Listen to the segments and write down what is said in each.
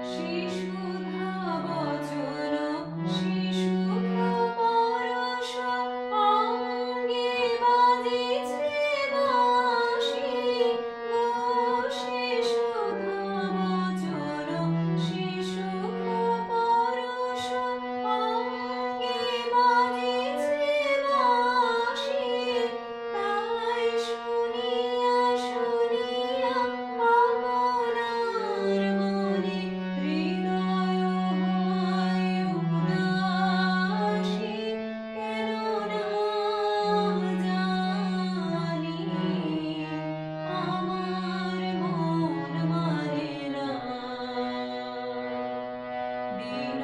শিশুধা বচন শিশুখ পরশ অঙ্গে বাজিছে বাঁশি গো শিশুধা বচন শিশুখ পরশ অঙ্গে বাজিছে বাঁশি তাই শুনিয়া শুনিয়া আপনার মনে হৃদয় হয় উদাসী কেন না জানি আমার মন মানে না দিন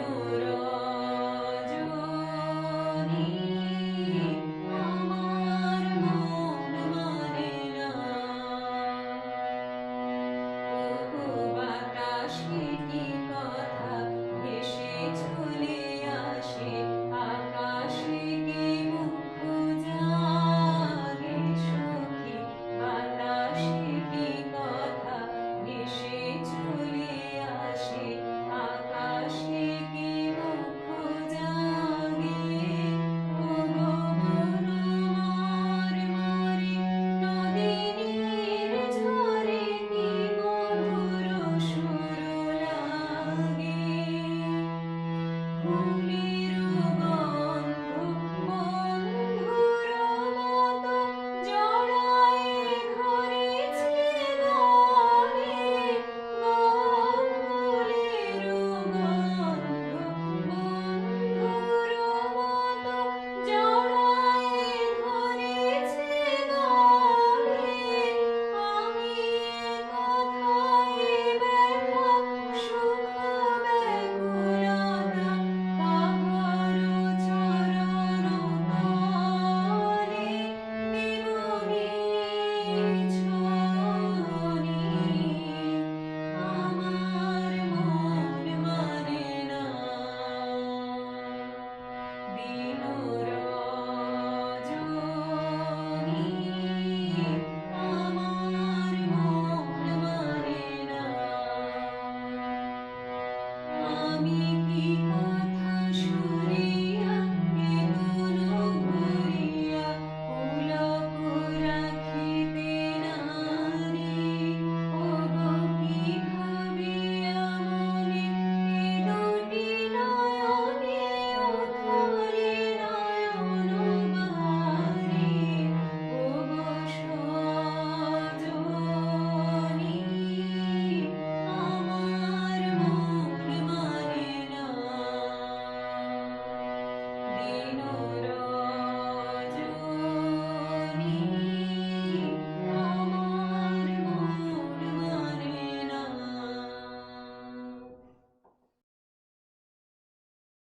রজনী আমার মন মানে না ওগো বাতাসে কি কথা ভেসে চলে আসে আকাশে কি মুখ জাগে সখী বাতাসে কি কথা ভেসে চলে আসে আকাশে কি মুখ জাগে ওগো মন মার মারে নদীর ঝরে কি মধুর সুর লাগে ফুলের গন্ধ বন্ধুর মতো জড়ায়ে ধরেছে গানে গো ফুলের গন্ধ বন্ধুর মতো জড়ায়ে ধরেছে গানে আমি কথায় ব্যথা সুখ ব্যাকুলতা তাহার চরণ তলে দিবনি ছনি আমার মন মানে না দিন রজনী আমার মন মানে না আমি কি কথা শুনিয়া কেতন ভরিয়া পুলক রাখিতে নারী ওগো কি ভাবিয়া মনে এ দুটি নয়নে ওথলে নয়ন বাহারে ওগো সজনী আমার মন মানে না দিন